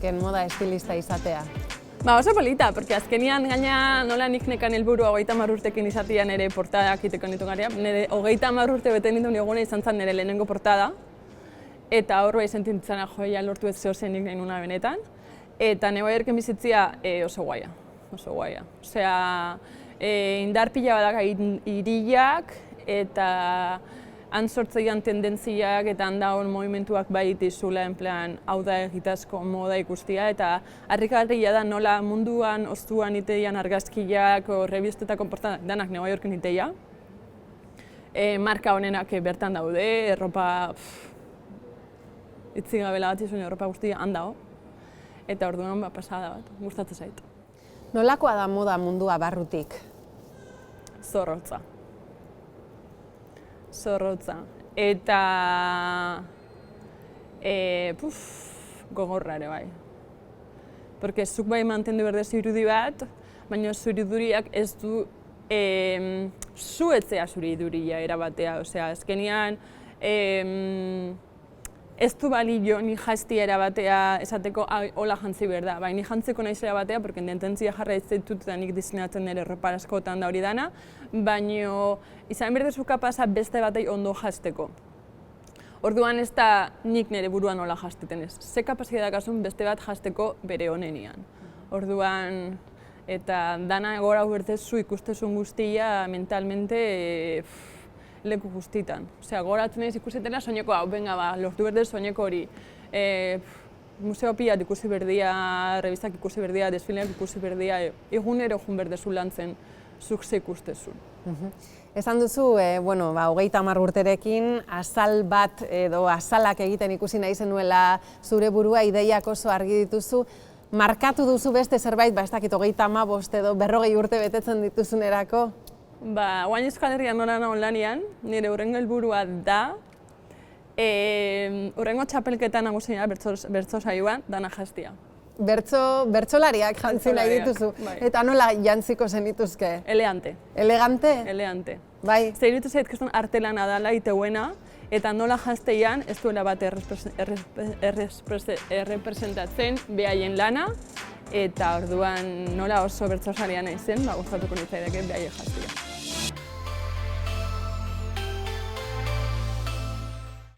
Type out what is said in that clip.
litzateken moda estilista izatea? Ba, oso polita, porque azkenian gaina nola nik nekan helburua 30 urtekin izatea nire portadak iteko nitu garia. Nire 30 urte bete ninduen eguna izan zen nire lehenengo portada. Eta hor bai sentitzen joia lortu ez zehozenik nahi nuna benetan. Eta Neva Yorken bizitzia oso guaia, oso guaia. Osea, indar pila badak hiriak eta han sortzeian tendentziak eta handagon movimentuak bai ditizula, en plan, hau da egitazko moda ikustia, eta harrigarria da nola munduan, oztuan iteian argazkiak, revistetako portadak, danak Neva Yorken iteia. Marka honenak bertan daude, erropa itzigabela bat izun, erropa guztia handao. Eta orduan pasada bat, gustatzen zait. Nolakoa da moda mundua barrutik? Zorrotza. Zorrotza. Eta gogorra ere bai. Porque zuk bai mantendu berdezu irudi bat, baina zure iduriak ez du zu etzea zure iduria erabatea. Osea, azkenian ez du balio ni jastia erabatea esateko hola jantzi behar da. Bai, ni jantzeko naiz erabatea, porque intentzia jarra ez zaitut eta nik diseinatzen nire erropa askotan da hori dana, baina izan berdezu kapasa beste batei ondo jasteko. Orduan ez da nik nire buruan hola jasteten ez. Ze kapazitatea dakasun beste bat jasteko bere honenian. Orduan, eta dana gora bertezu ikustezun guztia mentalmente leku guztitan. Osea, goratzen ez ikusetela soineko hau, benga ba, lortu berdez soineko hori. Museo pilat ikusi berdia, revistak ikusi berdia, desfileak ikusi berdia, egunero jun berdezu lantzen zuk ze ikustezun. Esan duzu, 30 urterekin azal bat edo azalak egiten ikusi nahi zenuela zure burua, ideiak oso argi dituzu. Markatu duzu beste zerbait, ez dakit 35 edo 40 urte betetzen dituzunerako? Ba, oain Euskal Herrian nola nagoen lanian, nire hurrengo helburua da, hurrengo txapelketa nagusia bertso saioan, dana jastia. Bertsolariak jantzi nahi dituzu, eta nola jantziko zenituzke? Elegante. Elegante? Elegante. Bai. Zer ditu zait, keston artelana dala iteuena, eta nola jasteian ez duela bat errepresentatzen behaien lana, eta orduan nola oso bertsosarian naizen, gustatuko nitzaidake behaien jastia.